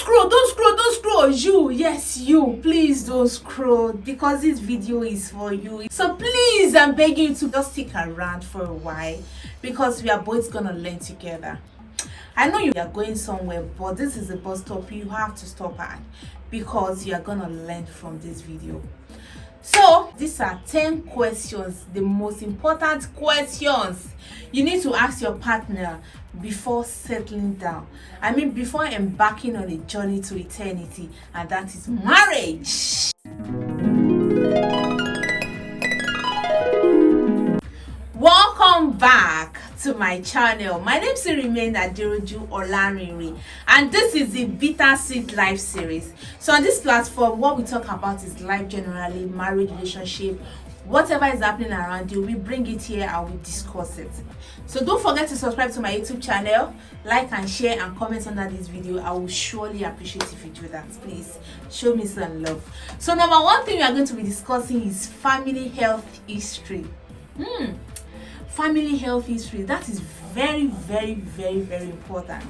don't scroll. You, yes, you, please don't scroll, because this video is for you. So please, I'm begging you to just stick around for a while, because we are both gonna learn together. I know you are going somewhere, but this is a bus stop you have to stop at, because you are gonna learn from this video. So these are 10 questions, the most important questions you need to ask your partner before settling down. I mean, before embarking on a journey to eternity, and that is marriage. Welcome back to my channel. My name still remains ADEROJU, and this is the Bittersweet Life series. So on this platform, what we talk about is life generally, marriage, relationship, whatever is happening around you, we bring it here and we discuss it. So don't forget to subscribe to my YouTube channel, like and share and comment under this video. I will surely appreciate if you do that. Please show me some love. So number one thing we are going to be discussing is family health history. Family health history, that is very important.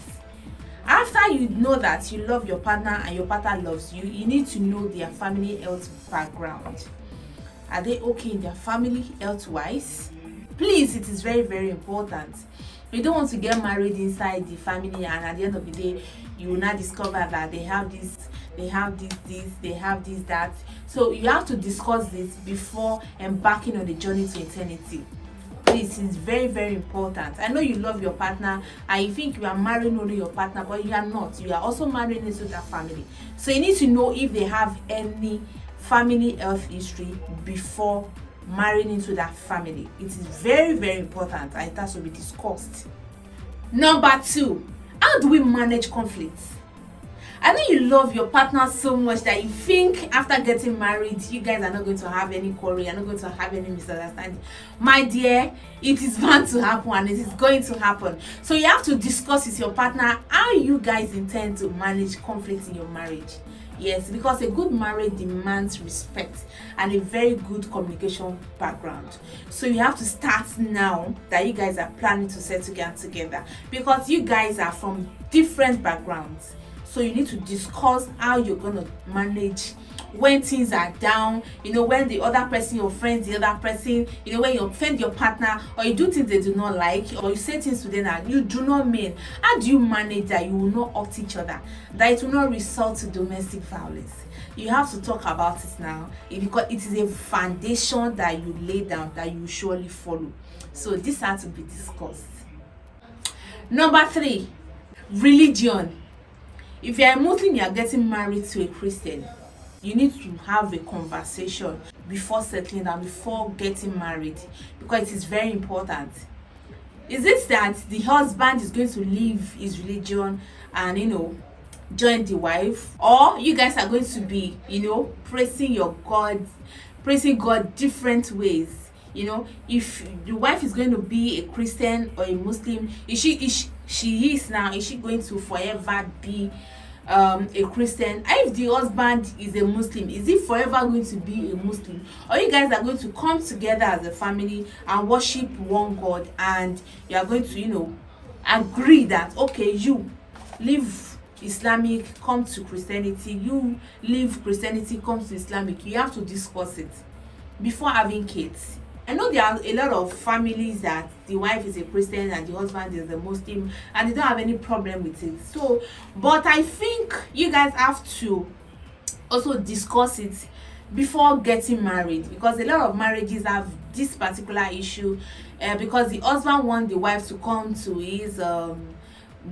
After you know that you love your partner and your partner loves you, you need to know their family health background. Are they okay in their family health wise? Please, it is very important. You don't want to get married inside the family and at the end of the day you will not discover that they have this, they have this, that. So you have to discuss this before embarking on the journey to eternity. This is very important. I know you love your partner and you think you are marrying only your partner, but you are not. You are also marrying into that family. So you need to know if they have any family health history before marrying into that family. It is very important and it has to be discussed. Number 2, how do we manage conflicts? I know you love your partner so much that you think after getting married, you guys are not going to have any quarrel, you're not going to have any misunderstanding. My dear, it is bound to happen and it is going to happen. So you have to discuss with your partner how you guys intend to manage conflicts in your marriage. Yes, because a good marriage demands respect and a very good communication background. So you have to start now that you guys are planning to settle down together, because you guys are from different backgrounds. So you need to discuss how you're going to manage when things are down, when the other person offends the other person, when you offend your partner or you do things they do not like, or you say things to them that you do not mean. How do you manage that you will not hurt each other, that it will not result to domestic violence? You have to talk about it now, because it is a foundation that you lay down that you surely follow. So this has to be discussed. Number 3, religion. If you are a Muslim, you are getting married to a Christian, you need to have a conversation before settling down, before getting married, because it is very important. Is it that the husband is going to leave his religion and join the wife, or you guys are going to be praising God different ways? If the wife is going to be a Christian or a Muslim, is she going to forever be a Christian? And if the husband is a Muslim, is he forever going to be a Muslim? Or you guys are going to come together as a family and worship one God, and you are going to agree that okay, you leave Islamic, come to Christianity, you leave Christianity, come to Islamic. You have to discuss it before having kids. I know there are a lot of families that the wife is a Christian and the husband is a Muslim and they don't have any problem with it. So, but I think you guys have to also discuss it before getting married, because a lot of marriages have this particular issue because the husband wants the wife to come to his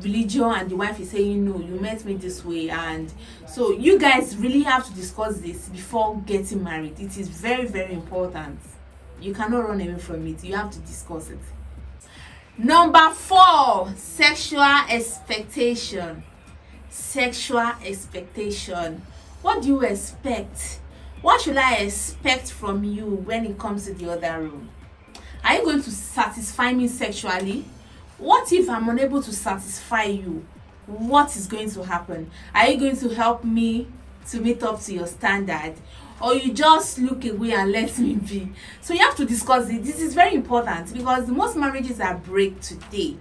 religion and the wife is saying, no, you met me this way. And so you guys really have to discuss this before getting married. It is very important. You cannot run away from it. You have to discuss it. Number 4, sexual expectation. Sexual expectation. What do you expect? What should I expect from you when it comes to the other room? Are you going to satisfy me sexually? What if I'm unable to satisfy you? What is going to happen? Are you going to help me to meet up to your standard, or you just look away and let me be? So you have to discuss it. This is very important, because most marriages are break today,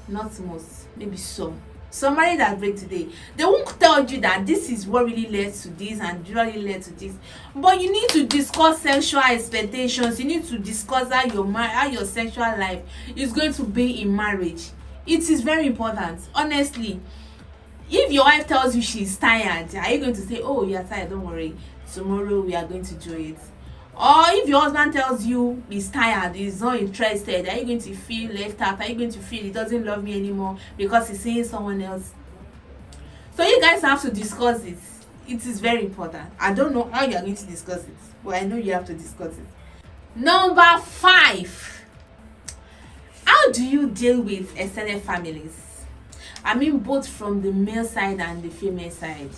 not most, maybe some, Some marriage that break today, they won't tell you that this is what really led to this and really led to this, but you need to discuss sexual expectations. You need to discuss how your sexual life is going to be in marriage. It is very important, honestly. If your wife tells you she's tired, are you going to say, oh, you're tired, don't worry, tomorrow we are going to do it? Or if your husband tells you he's tired, he's not interested, are you going to feel left out? Are you going to feel he doesn't love me anymore because he's seeing someone else? So you guys have to discuss it. It is very important. I don't know how you are going to discuss it, but I know you have to discuss it. Number 5, how do you deal with extended families? I mean, both from the male side and the female side.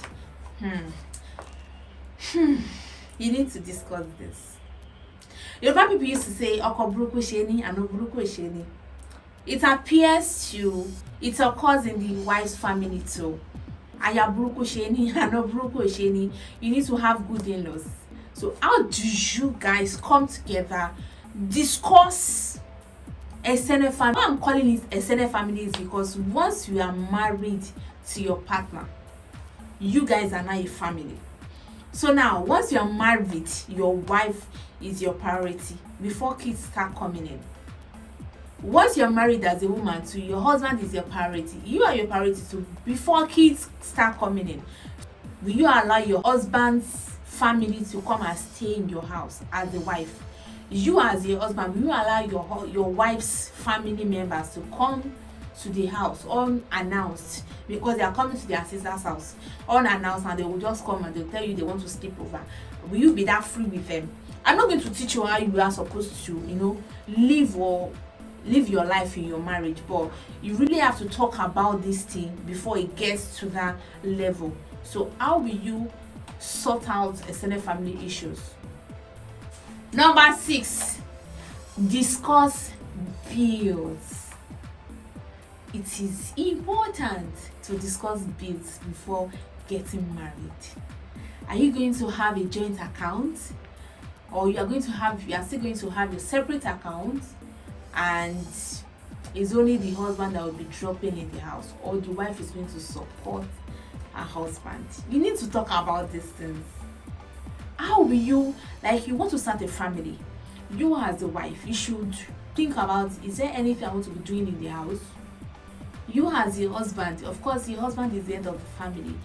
You need to discuss this. Yoruba people used to say, "Oko buruku sheni, ano buruku sheni." It occurs in the wife's family too. Aya buruku sheni, ano buruku sheni. You need to have good in-laws. So how do you guys come together, discuss extended family? Why I'm calling it extended family is because once you are married to your partner, you guys are now a family. So now, once you are married, your wife is your priority before kids start coming in. Once you're married as a woman too, your husband is your priority. You are your priority too before kids start coming in. Will you allow your husband's family to come and stay in your house as a wife? You as your husband, will you allow your wife's family members to come to the house unannounced, because they are coming to their sister's house unannounced, and they will just come and they'll tell you they want to sleep over? Will you be that free with them? I'm not going to teach you how you are supposed to, live your life in your marriage, but you really have to talk about this thing before it gets to that level. So how will you sort out extended family issues? Number 6, discuss bills. It is important to discuss bills before getting married. Are you going to have a joint account, or you are still going to have a separate account, and it's only the husband that will be dropping in the house, or the wife is going to support her husband? You need to talk about these things. How will you, you want to start a family, you as a wife, you should think about, is there anything I want to be doing in the house? You as your husband, of course your husband is the head of the family,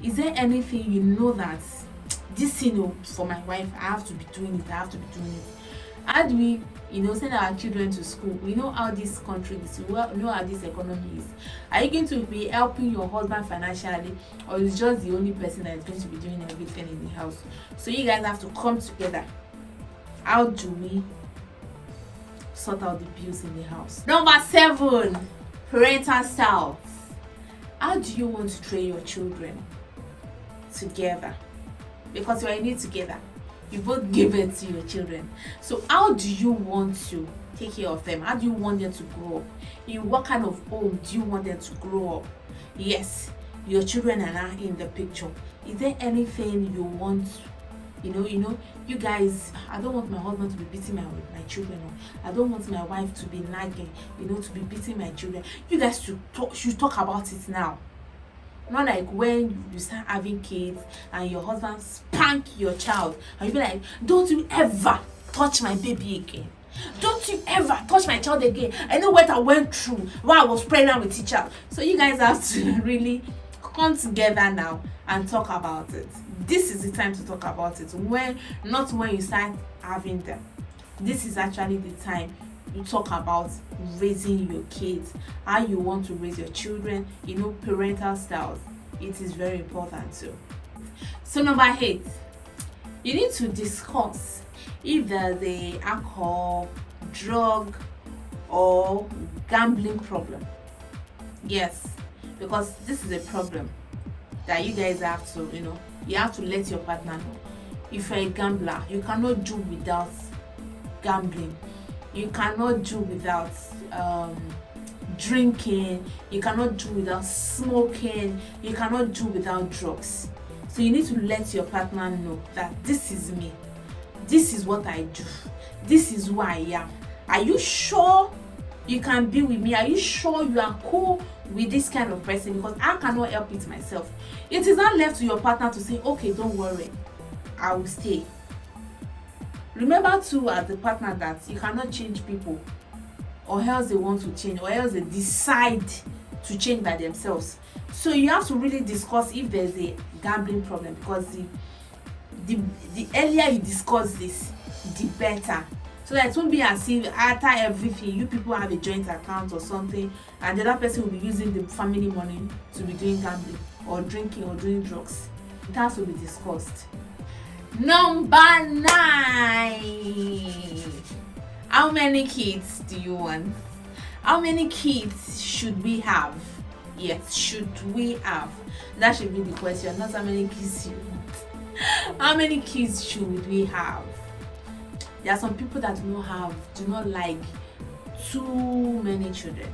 is there anything that this for my wife, I have to be doing it? How do we send our children to school? We know how this country is, we know how this economy is. Are you going to be helping your husband financially, or is just the only person that is going to be doing everything in the house? So you guys have to come together. How do we sort out the bills in the house? Number 7, parental styles. How do you want to train your children together? Because you are in it together. You both give it to your children. So how do you want to take care of them? How do you want them to grow up? In what kind of home do you want them to grow up? Yes, your children are now in the picture. Is there anything you want? You guys, I don't want my husband to be beating my children. I don't want my wife to be nagging, to be beating my children. You guys should talk about it now. Not like when you start having kids and your husband spank your child and you be like, don't you ever touch my baby again. Don't you ever touch my child again. I know what I went through while I was pregnant with each child. So you guys have to really come together now and talk about it. This is the time to talk about it. Not when you start having them. This is actually the time you talk about raising your kids, how you want to raise your children, parental styles. It is very important too. So number 8, you need to discuss if there's a alcohol, drug, or gambling problem. Yes, because this is a problem that you guys have to, you have to let your partner know. If you're a gambler, you cannot do without gambling. You cannot do without drinking. You cannot do without smoking. You cannot do without drugs. So you need to let your partner know that this is me. This is what I do. This is who I am. Are you sure you can be with me? Are you sure you are cool with this kind of person, because I cannot help it myself. It is not left to your partner to say, okay, don't worry, I will stay. Remember too, as a partner, that you cannot change people, or else they want to change, or else they decide to change by themselves. So you have to really discuss if there's a gambling problem, because the earlier you discuss this, the better. So that it won't be as if after everything you people have a joint account or something, and the other person will be using the family money to be doing gambling or drinking or doing drugs. It has to be discussed. Number 9. How many kids do you want? How many kids should we have? Yes, should we have? That should be the question, not how many kids you want. How many kids should we have? There are some people that do not like too many children.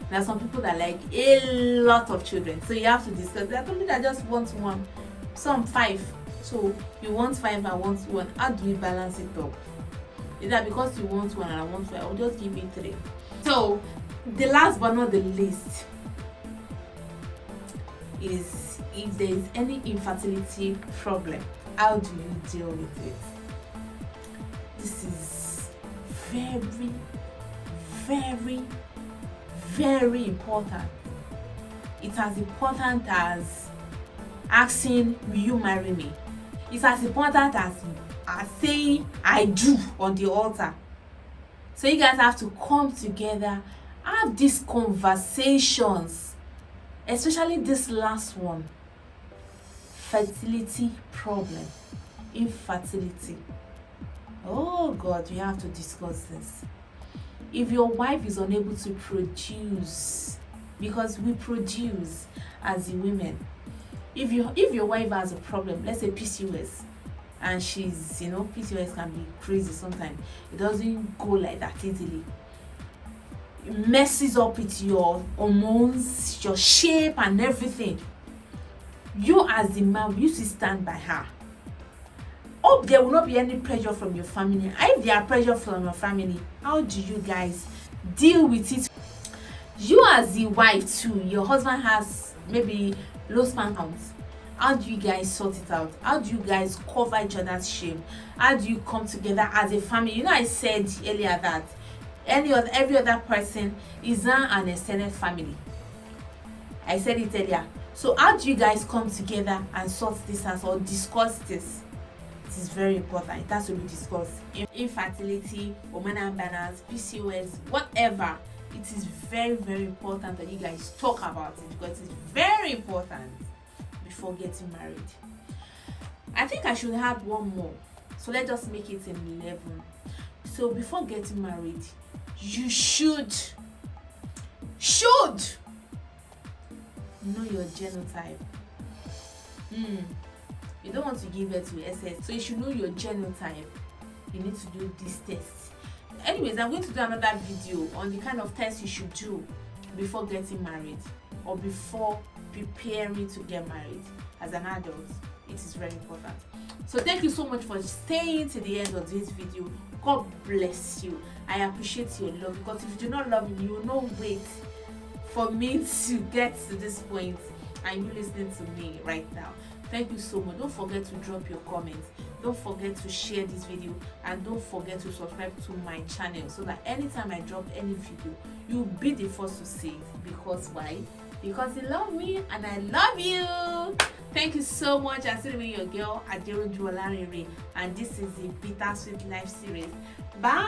There are some people that like a lot of children. So you have to discuss. There are people that just want one, some 5. So you want 5, I want 1. How do we balance it up? Is that because you want 1 and I want 5? I'll just give you 3. So the last but not the least is, if there is any infertility problem, how do you deal with it? This is very, very, very important. It's as important as asking, will you marry me? It's as important as saying I do on the altar. So you guys have to come together, have these conversations, especially this last one, fertility problem, infertility. Oh God, we have to discuss this. If your wife is unable to produce, because we produce as the women, if your wife has a problem, let's say PCOS, and she's, PCOS can be crazy sometimes. It doesn't go like that easily. It messes up with your hormones, your shape and everything. You as the man, you should stand by her. Hope there will not be any pressure from your family. And if there are pressure from your family, how do you guys deal with it? You as the wife too, your husband has maybe low sperm counts. How do you guys sort it out? How do you guys cover each other's shame? How do you come together as a family? I said earlier that every other person is not an extended family. I said it earlier. So how do you guys come together and sort this out or discuss this? It is very important. It has to be discussed. Infertility, hormonal imbalance, PCOS, whatever. It is very, very important that you guys talk about it, because it's very important before getting married. I think I should add one more. So let's just make it 11. So before getting married, you should know your genotype. You don't want to give birth to SS, so you should know your genotype. You need to do this test. Anyways, I'm going to do another video on the kind of test you should do before getting married or before preparing to get married as an adult. It is very important. So thank you so much for staying to the end of this video. God bless you. I appreciate your love, because if you do not love me, you will not wait for me to get to this point and you listening to me right now. Thank you so much. Don't forget to drop your comments. Don't forget to share this video, and don't forget to subscribe to my channel so that anytime I drop any video, you'll be the first to see it. Because why? Because you love me and I love you. Thank you so much. I still remain your girl, ADEROJU, and this is the Bittersweet Life series. Bye.